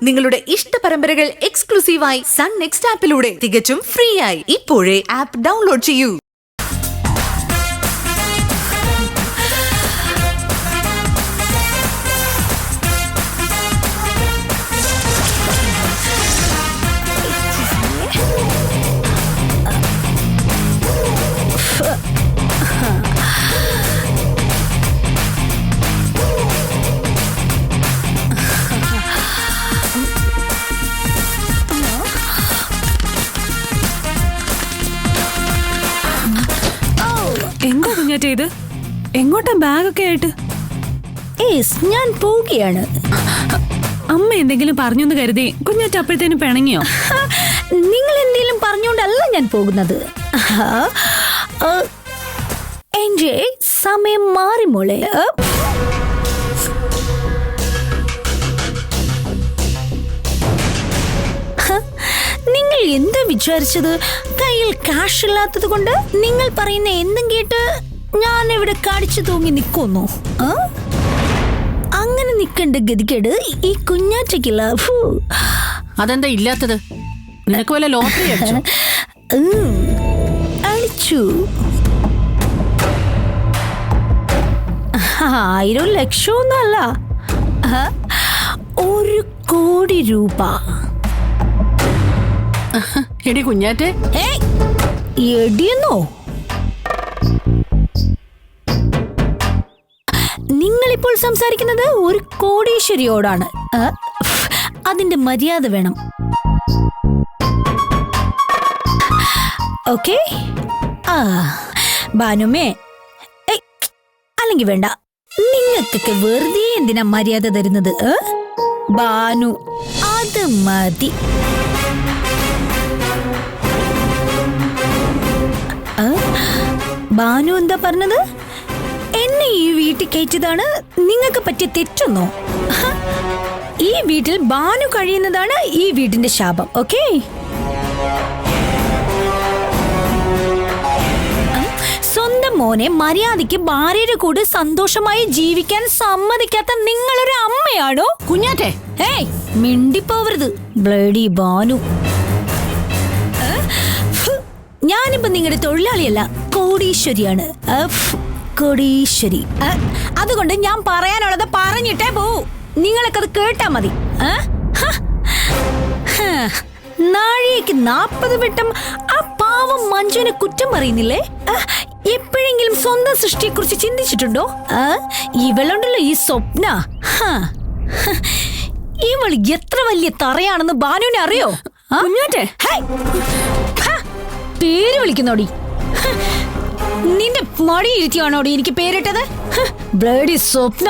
നിങ്ങളുടെ ഇഷ്ട പരമ്പരകൾ എക്സ്ക്ലൂസീവായി സൺ നെക്സ്റ്റ് ആപ്പിലൂടെ തികച്ചും ഫ്രീ ആയി ഇപ്പോഴേ ആപ്പ് ഡൗൺലോഡ് ചെയ്യൂ. എന്താ കുഞ്ഞാറ്റ ഇത്? എങ്ങോട്ടാ ബാഗൊക്കെ ആയിട്ട്? ഞാൻ പോവുകയാണ്. അമ്മ എന്തെങ്കിലും പറഞ്ഞൊന്ന് കരുതി കുഞ്ഞാറ്റ അപ്പോഴത്തേനും പിണങ്ങിയോ? നിങ്ങൾ എന്തെങ്കിലും പറഞ്ഞുകൊണ്ടല്ല ഞാൻ പോകുന്നത്. എന്റെ സമയം മാറി മോളെ. നിങ്ങൾ എന്താ വിചാരിച്ചത്? കയ്യിൽ കാശ് ഇല്ലാത്തത് കൊണ്ട് നിങ്ങൾ പറയുന്ന എന്തും കേട്ട് ഞാൻ ഇവിടെ കാണിച്ചു തൂങ്ങി നിൽക്കുന്നു. അങ്ങനെ നിൽക്കേണ്ട ഗതികേട് ഈ കുഞ്ഞാറ്റയ്ക്കില്ല. അതെന്താ ഇല്ലാത്തത്? നിനക്ക് വല്ല ലോട്ടറി അടിച്ചു. 1000 ലക്ഷമൊന്നുമല്ല, 1 കോടി രൂപ. എടി കുഞ്ഞാറ്റെ, എടിയെന്നോ? നിങ്ങളിപ്പോൾ സംസാരിക്കുന്നത് ഒരു കോടീശ്വരിയോടാണ്. അതിന്റെ മര്യാദ വേണം. ഓക്കെ ബാനുമേ, അല്ലെങ്കിൽ വേണ്ട. നിങ്ങൾക്കൊക്കെ വെറുതെ എന്തിനാ മര്യാദ തരുന്നത്? ബാനു, അത് മതി. ബാനു എന്താ പറഞ്ഞത്? എന്നെ ഈ വീട്ടിൽ കയറ്റിയതാണ് നിങ്ങൾക്ക് പറ്റിയ തെറ്റൊന്നോ? ഈ വീട്ടിൽ ബാനു കഴിയുന്നതാണ് ഈ വീടിന്റെ ശാപം. ഓക്കെ, സ്വന്തം മോനെ മര്യാദയ്ക്ക് ഭാര്യയുടെ കൂടെ സന്തോഷമായി ജീവിക്കാൻ സമ്മതിക്കാത്ത നിങ്ങളൊരു അമ്മയാണോ? കുഞ്ഞാറ്റെ, മിണ്ടിപ്പോവരുത് ബ്ലഡി ബാനു. ഞാനിപ്പോ നിങ്ങളുടെ തൊഴിലാളിയല്ല, കോടീശ്വരിയാണ്. കോടീശ്വരി. അതുകൊണ്ട് ഞാൻ പറയാനുള്ളത് പറഞ്ഞിട്ടേ പോവൂ. നിങ്ങളൊക്കെ അത് കേട്ടാ മതി. നാഴികയ്ക്ക് 40 വട്ടം ആ പാവം മഞ്ജുവിനെ കുറ്റം പറയുന്നില്ലേ? എപ്പോഴെങ്കിലും സ്വന്തം സൃഷ്ടിയെ കുറിച്ച് ചിന്തിച്ചിട്ടുണ്ടോ? ഇവളുണ്ടല്ലോ ഈ സ്വപ്ന, ഇവൾ എത്ര വലിയ തറയാണെന്ന് ബാനുവിനെ അറിയോ? പേര് വിളിക്കുന്നോടി. നിന്റെ മടി ഇരുത്തിയാണോടി എനിക്ക് പേരിട്ടത്? ബ്ലഡി സ്വപ്ന.